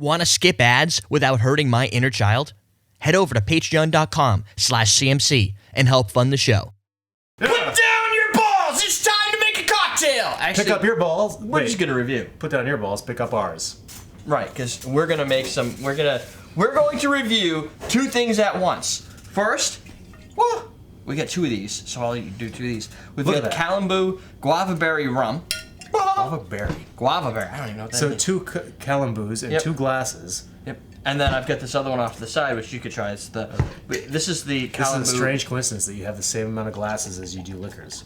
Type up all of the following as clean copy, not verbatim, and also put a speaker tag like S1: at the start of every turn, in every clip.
S1: Want to skip ads without hurting my inner child? Head over to patreon.com/CMC and help fund the show.
S2: Put down your balls! It's time to make a cocktail! Actually,
S3: Pick up your balls.
S2: we're just gonna review.
S3: Put down your balls, pick up ours.
S2: Right, because we're gonna make some. We're going to review two things at once. First, we got two of these, so I'll do two of these. We've
S3: Look
S2: got
S3: at that.
S2: Kalembu Guavaberry Rum.
S3: Guavaberry.
S2: Guavaberry. I don't even know what that
S3: So
S2: means.
S3: two Kalembus and
S2: Yep.
S3: 2 glasses.
S2: Yep. And then I've got this other one off to the side, which you could try. It's the. This is the
S3: This
S2: Kalembu.
S3: is a strange coincidence that you have the same amount of glasses as you do liquors.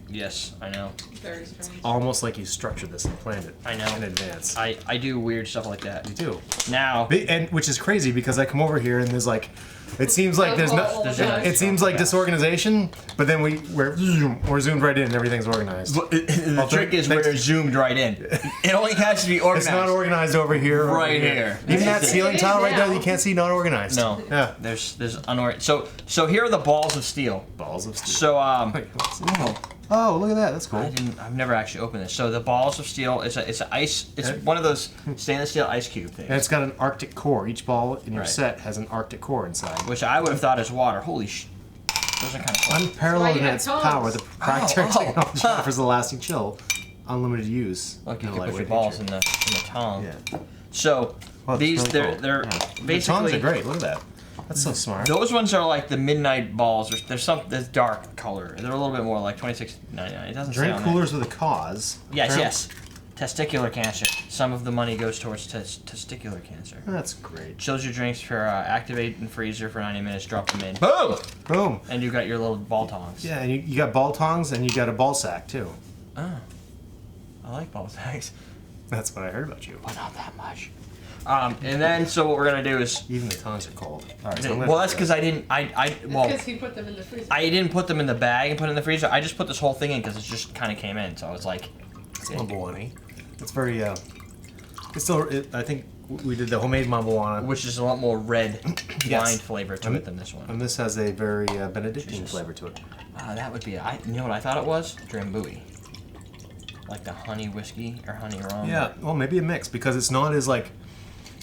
S2: Yes, I know.
S4: Very strange.
S3: Almost like you structured this and planned it.
S2: I know.
S3: In advance.
S2: I do weird stuff like that.
S3: You do.
S2: Now.
S3: And which is crazy because I come over here and there's like, it seems like there's no, it seems like disorganization, but then we're zoomed right in and everything's organized.
S2: The trick is we're zoomed right in. It only has to be organized.
S3: It's not organized over here.
S2: Right here.
S3: Even that ceiling tile right there,
S4: now.
S3: you can't see not organized.
S2: No.
S3: Yeah.
S2: There's unorganized. So here are the balls of steel.
S3: Balls of steel.
S2: So
S3: Wait, oh, look at that. That's cool.
S2: I've never actually opened this. So the balls of steel it's an ice. It's one of those stainless steel ice cube things.
S3: And it's got an Arctic core. Each ball in your
S2: Right.
S3: set has an Arctic core inside.
S2: Which I would have thought is water. Holy sh! Those are kind of cool.
S3: Unparalleled in
S4: have
S3: its
S4: tongs.
S3: power, the proprietary technology offers a lasting chill, unlimited use.
S2: Look, you
S3: and a
S2: can put your
S3: lightweight
S2: balls
S3: nature.
S2: in the tongue.
S3: Yeah.
S2: So
S3: Well, it's
S2: these
S3: really
S2: they're
S3: cool.
S2: they're
S3: Yeah. The
S2: basically
S3: tongs are great. Look at that. That's so smart.
S2: Those ones are like the midnight balls. There's dark color. They're a little bit more like $26.99. It doesn't say
S3: Drink
S2: on there.
S3: coolers with a cause.
S2: Yes,
S3: Apparently-
S2: yes. Testicular cancer. Some of the money goes towards testicular cancer.
S3: That's great.
S2: Chills your drinks for activate and freezer for 90 minutes. Drop them in. Boom!
S3: Boom.
S2: And you got your little ball tongs.
S3: Yeah, and you got ball tongs and you got a ball sack too.
S2: Oh, I like ball tags,
S3: That's what I heard about you.
S2: but not that much. And then so what we're gonna do is
S3: Even the tongs are cold. All right, so I'm gonna
S2: well that's
S3: try
S2: because I didn't
S4: Because he put them in the freezer.
S2: I didn't put them in the bag and put it in the freezer. I just put this whole thing in because it just kind of came in. So I was like,
S3: It's Mamajuana. It's very it's still. I think we did the homemade Mamajuana,
S2: which is a lot more red
S3: Yes.
S2: wine flavor to it than this one.
S3: and this has a very Benedictine
S2: Jesus.
S3: flavor to it.
S2: That would be you know what I thought it was? Drambuie. Like the honey whiskey or honey rum.
S3: Yeah, well, maybe a mix because it's not as like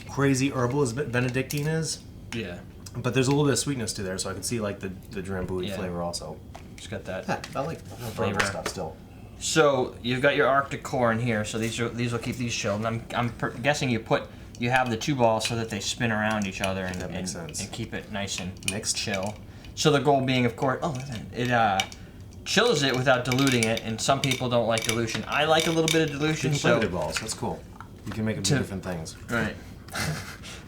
S3: crazy herbal as Benedictine is,
S2: Yeah.
S3: but there's a little bit of sweetness to there, so I can see like the Drambuie
S2: Yeah.
S3: flavor also.
S2: Just got that.
S3: Yeah, I like
S2: Flavor.
S3: flavor stuff still.
S2: So you've got your Arctic core in here. So these will keep these chilled. And I'm guessing you have the two balls so that they spin around each other and,
S3: That makes sense.
S2: and keep it nice and
S3: Mixed.
S2: chill. So the goal being, of course, it chills it without diluting it. And some people don't like dilution. I like a little bit of dilution.
S3: You can play with
S2: So
S3: your balls. That's cool. You can make them do different things.
S2: right.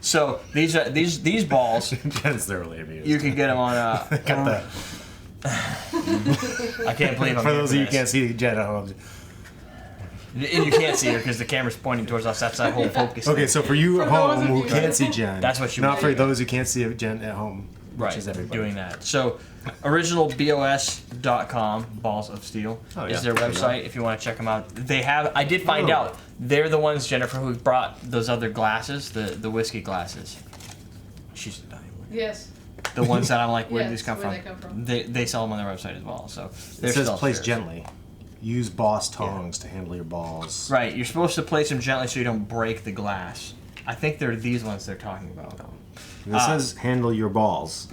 S2: So these balls
S3: Jen's thoroughly amused.
S2: you can get them on.
S3: Got that.
S2: I can't believe I'm
S3: For
S2: here
S3: those of you who
S2: this.
S3: can't see Jen at home.
S2: And you can't see her because the camera's pointing towards us. That's that whole focus.
S3: Okay,
S2: thing.
S3: so for you at
S4: For those
S3: home
S4: of
S3: who
S4: you-
S3: can't see Jen,
S2: That's what you
S3: Not
S2: mean.
S3: for those who can't see Jen at home,
S2: right,
S3: which is everybody.
S2: doing that. So, originalbos.com, Balls of Steel,
S3: Oh, yeah.
S2: is their
S3: There you
S2: website if you want to check them out. I did find
S3: Oh.
S2: out, they're the ones, Jennifer, who brought those other glasses, the whiskey glasses. She's
S4: Yes.
S2: the ones that I'm like, where did
S4: Yes,
S2: these come
S4: where
S2: from?
S4: they come from.
S2: They sell them on their website as well. So, they're
S3: It says
S2: still
S3: place
S2: upstairs.
S3: gently. Use boss tongs to handle your balls.
S2: Right, you're supposed to place them gently so you don't break the glass. I think they're these ones they're talking about.
S3: It says handle your balls.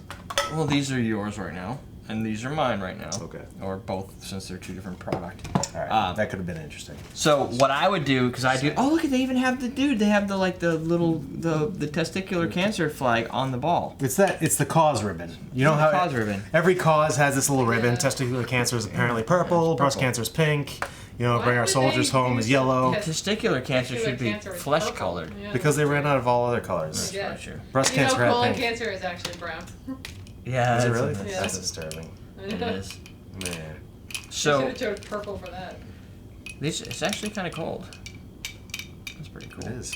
S2: Well, these are yours right now, and these are mine right now.
S3: Okay.
S2: Or both, since they're two different products.
S3: All right, that could have been interesting.
S2: So what I would do, because I do. Oh, look! They even have the testicular cancer flag on the ball.
S3: It's the cause ribbon. You know
S2: The
S3: how
S2: cause ribbon.
S3: every cause has this little ribbon.
S4: Yeah.
S3: Testicular cancer is apparently purple. Breast cancer is pink. You know,
S4: Why
S3: bring our
S4: would
S3: soldiers
S4: they
S3: home
S4: use
S3: is yellow.
S4: it?
S2: Testicular cancer should be
S4: Cancer is
S2: flesh
S4: purple.
S2: colored.
S4: Yeah.
S3: Because they ran out of all other colors.
S4: Yeah.
S2: That's true.
S3: Breast
S4: You know,
S3: cancer had
S4: colon
S3: pink.
S4: cancer is actually brown.
S2: Yeah,
S3: Is it
S2: that's-
S3: really?
S4: Yeah.
S3: That's disturbing.
S2: It is.
S3: Man.
S4: Should
S2: So
S4: have chose purple for that.
S2: it's actually kind of cold. That's pretty cool.
S3: It is.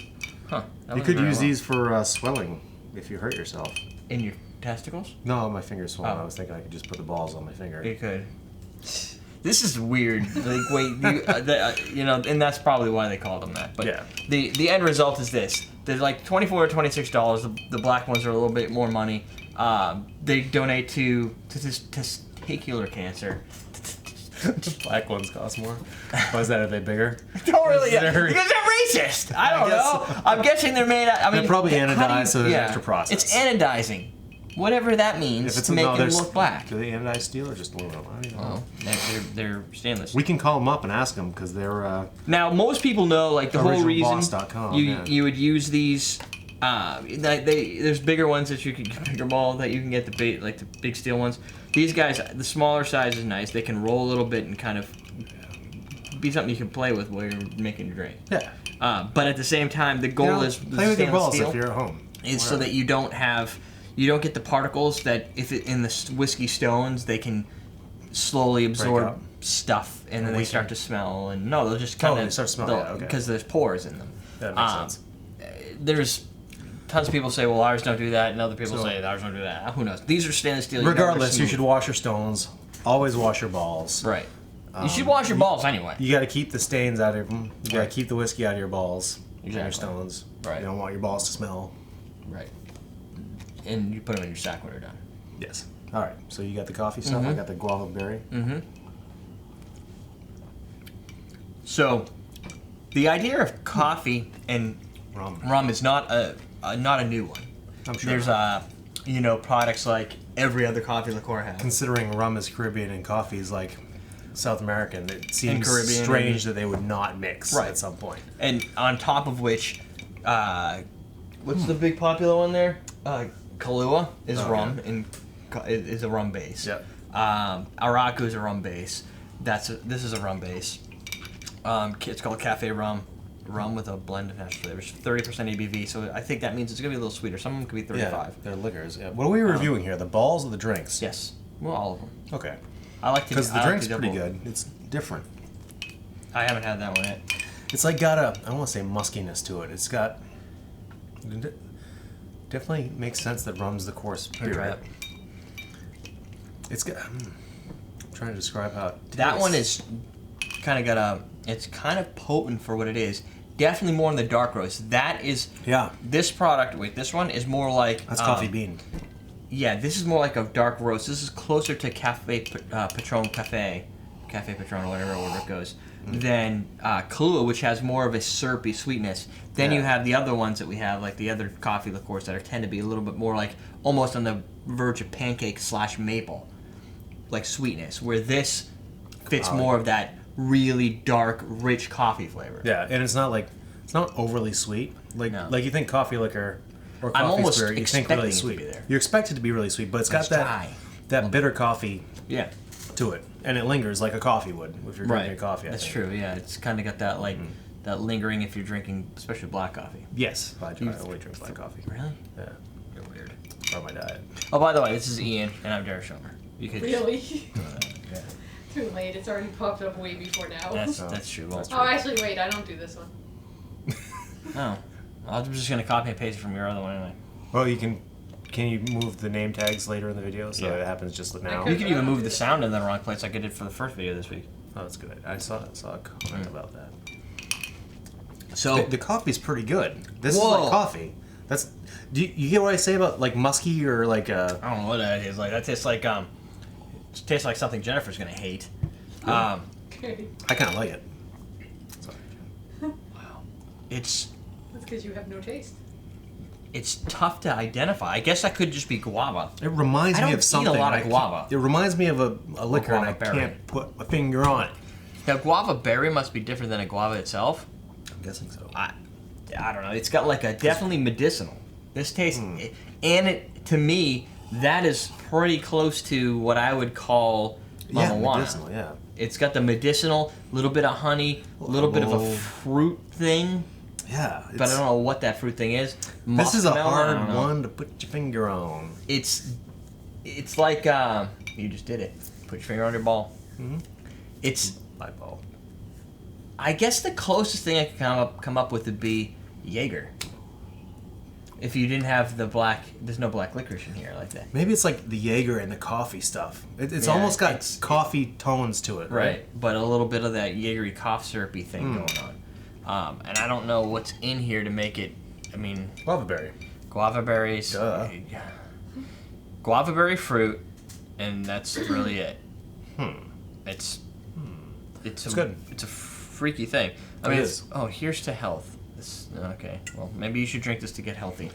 S2: Huh? that
S3: You
S2: was
S3: could
S2: very
S3: use
S2: well.
S3: these for swelling if you hurt yourself.
S2: in your testicles.
S3: No, my finger's swollen.
S2: Oh.
S3: I was thinking I could just put the balls on my finger.
S2: You could. This is weird. Like, wait, and that's probably why they called them that. But
S3: Yeah.
S2: the end result is this: they're like $24 or $26. The black ones are a little bit more money. They donate to testicular cancer.
S3: The black ones cost more. Why is that? Are they bigger?
S2: Don't really,
S3: They're-
S2: because they're racist. I don't
S3: guess
S2: know.
S3: so.
S2: I'm guessing they're made. I mean,
S3: They're probably
S2: how do you-
S3: anodized, so there's extra process.
S2: It's anodizing, whatever that means, to make them look black.
S3: Do they anodize steel or just aluminum? I don't even know.
S2: Oh, they're stainless.
S3: We can call them up and ask them because they're.
S2: Now, most people know, like, the whole reason
S3: originalboss.com,
S2: you
S3: yeah.
S2: you would use these. There's bigger ones that you can get, bigger ball that you can get, the big steel ones. These guys, the smaller size is nice. They can roll a little bit and kind of be something you can play with while you're making your drink.
S3: Yeah.
S2: But at the same time, the goal is
S3: play with your
S2: stainless
S3: balls
S2: steel
S3: if you're at home.
S2: is so that you don't get the particles that in the whiskey stones they can slowly absorb
S3: up.
S2: stuff and then they
S3: weaken.
S2: start to smell and no they'll just kind of
S3: they start to smell, yeah, okay.
S2: because there's pores in them.
S3: That makes sense.
S2: There's tons of people say, well, ours don't do that, and other people
S3: So-
S2: say ours don't do that. Who knows? These are stainless steel. You never
S3: Regardless, you
S2: smooth.
S3: should wash your stones. Always wash your balls.
S2: Right. You should wash your balls anyway.
S3: You got to keep the stains out of them. You got to
S2: Right.
S3: keep the whiskey out of your balls. And your
S2: Exactly.
S3: stones.
S2: Right.
S3: You don't want your balls to smell.
S2: Right. And you put them in your sack when you're done.
S3: Yes. All right. So you got the coffee stuff. I got the Guavaberry.
S2: Mm-hmm. So, the idea of coffee and rum is not a new one.
S3: I'm sure.
S2: There's products like every other coffee liqueur has.
S3: Considering rum is Caribbean and coffee is like South American, it seems
S2: Caribbean,
S3: strange that they would not mix
S2: Right.
S3: at some point.
S2: And on top of which, what's the big popular one there? Kahlua is rum and is a rum base.
S3: Yep.
S2: Araku is a rum base. This is a rum base. It's called Cafe Rum. Rum with a blend of natural flavors, 30% ABV. So I think that means it's gonna be a little sweeter. Some of them could be 35.
S3: Yeah, they're liquors. Yeah. What are we reviewing here? The balls or the drinks?
S2: Yes. Well, all of them.
S3: Okay.
S2: I like to
S3: Because the
S2: I like
S3: drink's
S2: to
S3: pretty
S2: double-
S3: good. It's different.
S2: I haven't had that one yet.
S3: It's like got I don't want to say muskiness to it. It's got. Definitely makes sense that rum's the core spirit.
S2: Try it.
S3: It's got. I'm trying to describe how it
S2: That
S3: tastes.
S2: one is kind of got it's kind of potent for what it is. Definitely more in the dark roast. That is.
S3: Yeah.
S2: This product, this one is more like.
S3: That's coffee bean.
S2: Yeah, this is more like a dark roast. This is closer to Patron Cafe, Cafe Patron, or whatever order it goes, than Kahlua, which has more of a syrupy sweetness. Then you
S3: Yeah.
S2: have the other ones that we have, like the other coffee liqueurs that tend to be a little bit more like almost on the verge of pancake / maple, like sweetness, where this fits more of that really dark, rich coffee flavor.
S3: Yeah, and it's not overly sweet. Like
S2: No.
S3: you think coffee liquor or coffee
S2: I'm almost
S3: spirit, you think really
S2: expecting it to
S3: sweet.
S2: be there.
S3: You expect it to be really sweet, but it's got
S2: It's
S3: that
S2: dry.
S3: that bitter coffee
S2: Yeah.
S3: to it, and it lingers like a coffee would if you're drinking coffee. I
S2: That's
S3: think.
S2: true. Yeah, it's kind of got that that lingering if you're drinking, especially black coffee.
S3: Yes, I only drink black coffee.
S2: Really?
S3: Yeah,
S2: You're weird.
S3: part of my diet.
S2: Oh, by the way, this is Ian, and I'm Derek Schomer. You could.
S4: Really?
S3: Yeah.
S4: Too late. It's already popped up way before now.
S2: That's true. Well,
S4: Oh, actually, wait. I don't do this one.
S2: no, I'm just gonna copy and paste it from your other one anyway.
S3: Well, you can. Can you move the name tags later in the video so
S2: Yeah.
S3: it happens just now?
S2: You could even move the sound in the wrong place, like I did for the first video this week.
S3: Oh, that's good. I saw a comment about that.
S2: So
S3: The coffee's pretty good. This is
S2: Whoa.
S3: like coffee. That's. Do you get what I say about like musky or like
S2: I don't know what that is. Like that tastes like it tastes like something Jennifer's gonna hate.
S4: Okay.
S3: I kind of like it.
S2: It's
S4: That's because you have no taste.
S2: tough to identify. I guess that could just be guava.
S3: It reminds
S2: I
S3: me
S2: don't
S3: of
S2: eat a
S3: something.
S2: lot of
S3: I can't-
S2: guava.
S3: It reminds me of a liquor, and I
S2: Guavaberry.
S3: can't put a finger on it.
S2: Now, guava berry must be different than a guava itself.
S3: I'm guessing so.
S2: I don't know. It's got like a definitely medicinal. This tastes, and it to me that is pretty close to what I would call Mamajuana.
S3: medicinal. Yeah.
S2: It's got the medicinal, little bit of honey, a little bit of a fruit thing,
S3: Yeah.
S2: but I don't know what that fruit thing is.
S3: This is a
S2: Muskmelon, I don't
S3: hard
S2: know.
S3: one to put your finger on.
S2: It's like you just did it. Put your finger on your ball. It's
S3: My ball.
S2: I guess the closest thing I could come up with would be Jaeger. If you didn't have there's no black licorice in here like that.
S3: Maybe it's like the Jaeger and the coffee stuff. It's
S2: Yeah,
S3: almost got
S2: it's-
S3: coffee tones to it, right?
S2: But a little bit of that Jaegery cough syrupy thing going on. And I don't know what's in here to make it. I mean,
S3: Guavaberry.
S2: guava berries,
S3: Duh.
S2: guava berry fruit, and that's really it. It's it's
S3: good.
S2: It's a freaky thing. I
S3: It
S2: mean,
S3: is.
S2: here's to health. Okay, well, maybe you should drink this to get healthy.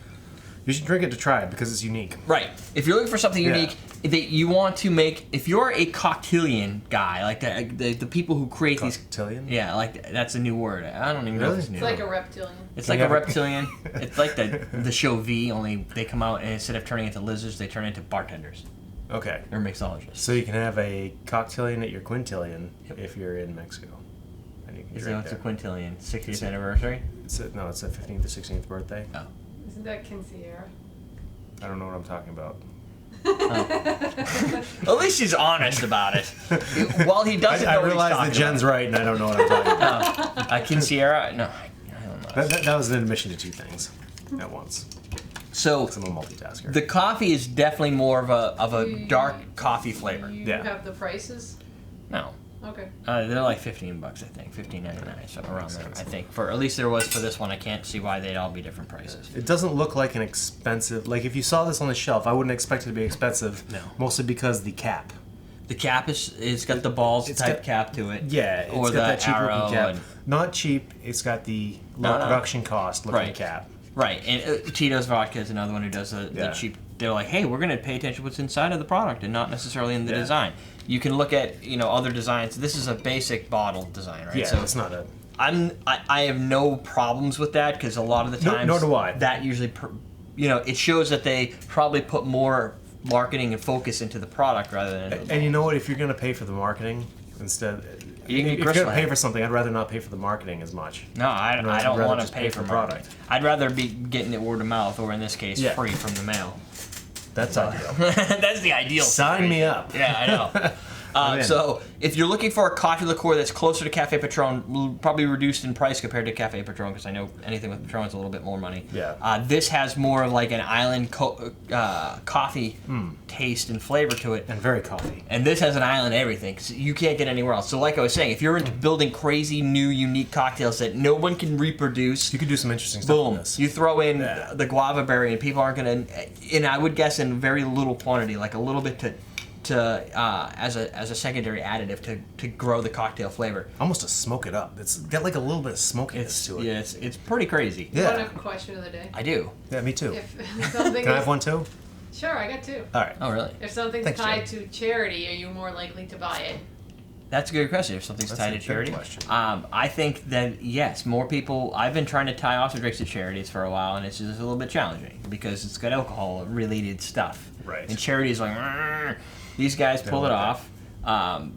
S3: You should drink it to try it because it's unique.
S2: Right. If you're looking for something unique that you want to make, if you're a cocktailian guy, like the people who create these.
S3: Cocktailian?
S2: Yeah, like that's a new word. I don't even know if it's new.
S4: It's like a reptilian.
S2: It's like a reptilian. It's like the show V, only they come out and instead of turning into lizards, they turn into bartenders.
S3: Okay.
S2: They're mixologists.
S3: So you can have a cocktailian at your quintillion if you're in Mexico. And you can
S2: Is
S3: drink
S2: that what's a
S3: there.
S2: quintillion? 60th anniversary?
S3: It's a 15th to 16th birthday.
S2: Oh.
S4: Isn't that quinceañera?
S3: I don't know what I'm talking about.
S2: At least he's honest about it. While he doesn't know
S3: I
S2: what he's
S3: realize
S2: talking
S3: that Jen's right, and I don't know what I'm talking about.
S2: about. Quinceañera? No, I don't know.
S3: That was an admission to two things at once.
S2: So
S3: 'Cause I'm a multitasker.
S2: the coffee is definitely more of a dark coffee flavor.
S4: Do you
S3: Yeah.
S4: have the prices?
S2: No.
S4: Okay.
S2: They're like $15, I think, $15.99, so around there. I think for at least there was for this one. I can't see why they'd all be different prices.
S3: It doesn't look like an expensive. Like if you saw this on the shelf, I wouldn't expect it to be expensive.
S2: No.
S3: Mostly because the cap.
S2: The cap it's got the balls
S3: It's
S2: type
S3: got-
S2: cap to it.
S3: Yeah, it's
S2: or
S3: got
S2: the
S3: that cheap
S2: arrow
S3: looking cap.
S2: and-
S3: Not cheap. It's got the low
S2: No.
S3: production cost looking
S2: Right.
S3: cap.
S2: Right, and Tito's Vodka is another one who does the
S3: Yeah.
S2: cheap. They're like, hey, we're going to pay attention to what's inside of the product and not necessarily in the
S3: Yeah.
S2: design. You can look at other designs. This is a basic bottle design, right?
S3: Yeah,
S2: So
S3: it's not a.
S2: I have no problems with that because a lot of the
S3: No-
S2: times
S3: nor do I.
S2: that usually it shows that they probably put more marketing and focus into the product rather than into the
S3: And you know what? If you're gonna pay for the marketing instead,
S2: You can
S3: if
S2: get
S3: you're gonna
S2: Crystal
S3: pay
S2: Head.
S3: for something, I'd rather not pay for the marketing as much.
S2: No, I
S3: I'd
S2: don't
S3: rather
S2: want to
S3: just
S2: pay for
S3: the
S2: product. I'd rather be getting it word of mouth, or in this case,
S3: Yeah.
S2: free from the mail.
S3: That's ideal.
S2: That's the ideal.
S3: Sign me up.
S2: Yeah, I know.
S3: I'm in.
S2: So, if you're looking for a coffee liqueur that's closer to Cafe Patron, probably reduced in price compared to Cafe Patron, because I know anything with Patron is a little bit more money.
S3: Yeah.
S2: This has more of like an island coffee taste and flavor to it.
S3: And very coffee.
S2: And this has an island everything, 'cause you can't get anywhere else. So like I was saying, if you're into building crazy, new, unique cocktails that no one can reproduce,
S3: You could do some interesting stuff
S2: boom,
S3: with this.
S2: you throw in
S3: Yeah.
S2: the Guavaberry and people aren't going to, and I would guess in very little quantity, like a little bit to as a secondary additive to grow the cocktail flavor.
S3: Almost to smoke it up. It's got like a little bit of smokiness to it.
S2: Yeah, it's pretty crazy.
S3: Yeah.
S4: Want a question of the day?
S2: I do.
S3: Yeah, me too.
S4: If something
S3: Can I
S4: is,
S3: have one too?
S4: Sure, I got two.
S3: All right.
S2: Oh, really?
S4: If something's
S3: Thanks,
S4: tied to charity, are you more likely to buy it?
S2: That's a good question. If something's
S3: That's
S2: tied
S3: a
S2: to
S3: good
S2: charity,
S3: question.
S2: I think that yes, more people. I've been trying to tie also drinks to charities for a while, and it's just a little bit challenging because it's got alcohol-related stuff.
S3: Right.
S2: And charities like "Arr." These guys pull it
S3: like
S2: off,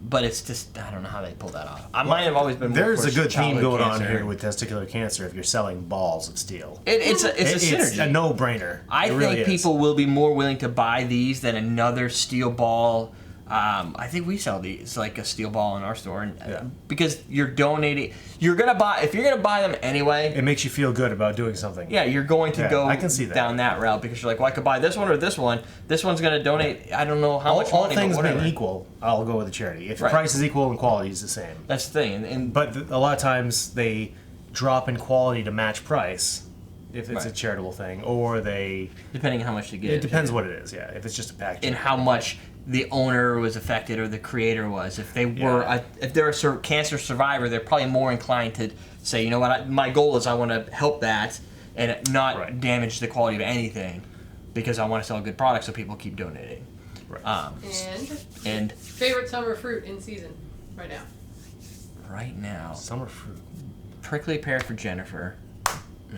S2: but it's just I don't know how they pull that off. Mine have always been. More
S3: There's a
S2: towards
S3: good theme
S2: childhood
S3: going on
S2: cancer.
S3: here with testicular cancer if you're selling balls of steel.
S2: It's a synergy.
S3: a no-brainer.
S2: I
S3: It
S2: think
S3: really is.
S2: people will be more willing to buy these than another steel ball. I think we sell these like a steel ball in our store, and
S3: Yeah.
S2: because you're donating, you're gonna buy if you're gonna buy them anyway.
S3: It makes you feel good about doing something.
S2: Yeah, you're going to
S3: Yeah,
S2: go
S3: I can see that.
S2: down that route because you're like, well, I could buy this one or this one. This one's gonna donate. I don't know how much
S3: All
S2: money,
S3: things
S2: but
S3: being
S2: whatever.
S3: equal, I'll go with the charity. If the
S2: Right.
S3: price is equal and quality is the same.
S2: That's the thing, and
S3: But a lot of times they drop in quality to match price if it's a
S2: Right.
S3: charitable thing, or they.
S2: depending on how much you get,
S3: It depends what it is. Yeah, if it's just a package.
S2: and how much the owner was affected or the creator was. If they were,
S3: Yeah.
S2: if they're a cancer survivor, they're probably more inclined to say, you know what, my goal is I want to help that and not
S3: Right.
S2: damage the quality of anything because I want to sell a good product so people keep donating.
S3: Right.
S4: And
S2: And
S4: favorite summer fruit in season right now?
S2: right now,
S3: Summer fruit.
S2: prickly pear for Jennifer.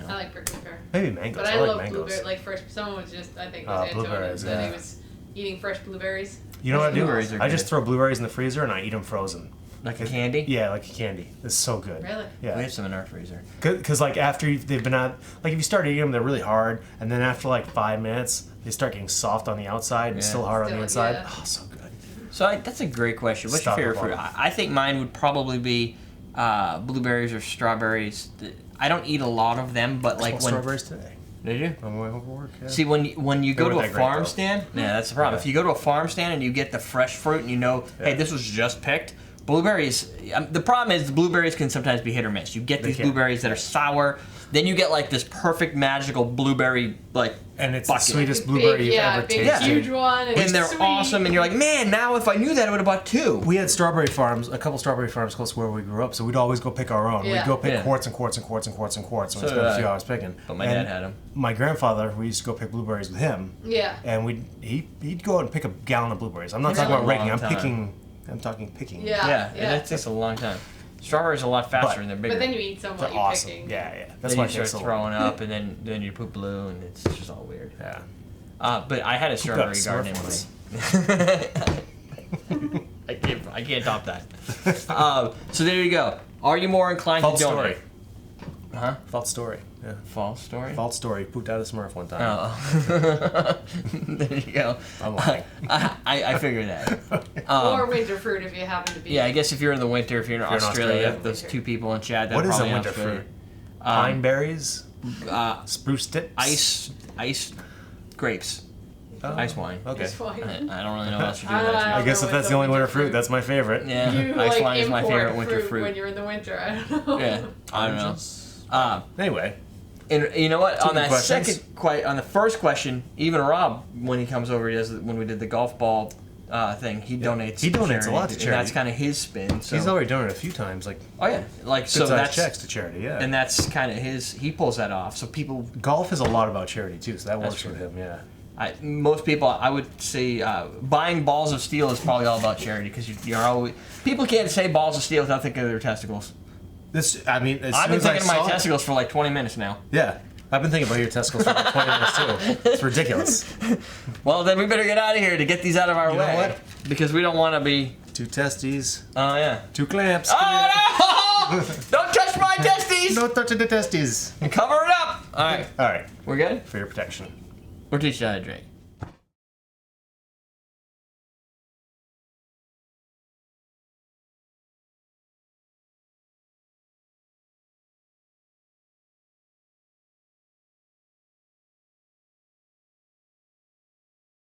S4: I like prickly pear.
S3: Maybe mangoes.
S4: But I,
S3: like
S4: love
S3: mangoes.
S4: blueberry. Like fresh. Someone was just, I think, it was Antonio,
S3: blueberries,
S4: said
S3: yeah.
S4: he was eating fresh blueberries.
S3: You know what I do?
S2: Blueberries are
S3: I just
S2: good.
S3: throw blueberries in the freezer and I eat them frozen.
S2: Like a candy?
S3: Yeah, like a candy. It's so good.
S4: Really?
S2: We
S3: Yeah.
S2: have some in our freezer.
S3: Because like after they've been out, like if you start eating them, they're really hard, and then after like 5 minutes, they start getting soft on the outside and
S2: Yeah.
S3: still hard on the
S4: Still,
S3: inside.
S4: yeah.
S3: Oh, so good.
S2: So that's a great question. What's
S3: Stop
S2: your
S3: it,
S2: favorite fruit?
S3: Bob.
S2: I think mine would probably be blueberries or strawberries. I don't eat a lot of them, but like
S3: Smoked
S2: when
S3: strawberries today.
S2: did you?
S3: On my way home from work. Yeah.
S2: See, when you go
S3: They
S2: to
S3: weren't
S2: a
S3: that great,
S2: farm
S3: though.
S2: stand, yeah, that's the problem.
S3: Yeah.
S2: If you go to a farm stand and you get the fresh fruit and you know, hey,
S3: Yeah.
S2: this was just picked. Blueberries. The problem is the blueberries can sometimes be hit or miss. You get
S3: They
S2: these
S3: can.
S2: blueberries that are sour. Then you get like this perfect magical blueberry like
S3: And it's
S2: bucket.
S3: the sweetest blueberry you've ever
S4: big,
S3: tasted.
S4: huge one.
S2: and they're
S4: sweet.
S2: awesome, and you're like, man, now if I knew that, I would have bought 2.
S3: We had strawberry farms, a couple strawberry farms close to where we grew up, so we'd always go pick our own.
S4: Yeah.
S3: We'd go pick
S2: Yeah.
S3: quarts and quarts and quarts and quarts and quarts, and we'd
S2: So
S3: spend
S2: did
S3: a few
S2: I.
S3: hours picking.
S2: But my
S3: And
S2: dad had 'em.
S3: My grandfather, we used to go pick blueberries with him,
S4: Yeah.
S3: and he'd go out and pick a gallon of blueberries. I'm not
S2: It's
S3: talking
S2: a
S3: about raking.
S2: long
S3: I'm talking picking.
S4: Yeah.
S2: Yeah, and that takes a long time. Strawberries are a lot faster
S3: But-
S2: and they're bigger.
S4: But then you eat some
S3: They're
S4: while you're
S3: awesome.
S4: picking.
S3: Yeah. That's
S2: then
S3: why
S2: you
S3: it
S2: start
S3: takes so long.
S2: throwing up, and then you put blue, and it's just all weird.
S3: Yeah.
S2: But I had a strawberry
S3: Smurf
S2: garden
S3: ones.
S2: anyway. I can't top that. So there you go. Are you more inclined
S3: False
S2: to donate?
S3: story.
S2: Huh?
S3: False story. Yeah.
S2: False story?
S3: False story. Pooped out a Smurf one time.
S2: Oh. There you go.
S3: I'm lying.
S2: I figured that.
S4: Or winter fruit if you happen to be.
S2: Yeah, I guess if you're in the winter, if you're in
S3: If you're in
S2: Australia,
S3: Australia.
S2: those 2 people in chat, that
S3: What is a
S2: probably
S3: winter
S2: Australia.
S3: fruit? Pine berries,
S2: Uh,
S3: spruce tips,
S2: ice grapes.
S3: Oh,
S2: Ice wine.
S3: Okay.
S4: It's fine.
S2: I don't really know what else to do
S4: I
S2: with
S4: don't
S2: ice
S4: know.
S2: wine.
S3: I guess if that's the only winter fruit, that's my favorite.
S2: Yeah,
S4: You
S2: ice
S4: like
S2: wine is my
S4: import
S2: favorite winter fruit.
S4: when you're in the winter. I don't know.
S2: Yeah, I don't know.
S3: Anyway,
S2: And you know what?
S3: Two
S2: On that
S3: questions.
S2: on the first question, even Rob, when he comes over, he does when we did the golf ball thing. He donates.
S3: He donates a lot to
S2: and
S3: charity.
S2: that's kind of his spin. So.
S3: he's already done it a few times, like
S2: Oh yeah, like so
S3: good sized
S2: that's
S3: checks to charity. Yeah.
S2: and that's kind of his. He pulls that off. So people,
S3: golf is a lot about charity too, so that works
S2: true.
S3: with him. Yeah.
S2: most people, I would say, buying balls of steel is probably all about charity because you're always. People can't say balls of steel without thinking of their testicles.
S3: I mean,
S2: I've been thinking of my testicles for like 20 minutes now.
S3: Yeah. I've been thinking about your testicles for like 20 minutes too. It's ridiculous.
S2: Well, then we better get out of here to get these out of our
S3: You
S2: way.
S3: know what?
S2: Because we don't want to be.
S3: 2 testes,
S2: Oh, yeah.
S3: 2 clamps.
S2: Oh, no! Don't touch my testes!
S3: No touching the testes.
S2: Cover it up! Alright.
S3: All right,
S2: We're good?
S3: for your protection.
S2: We'll teach you how to drink.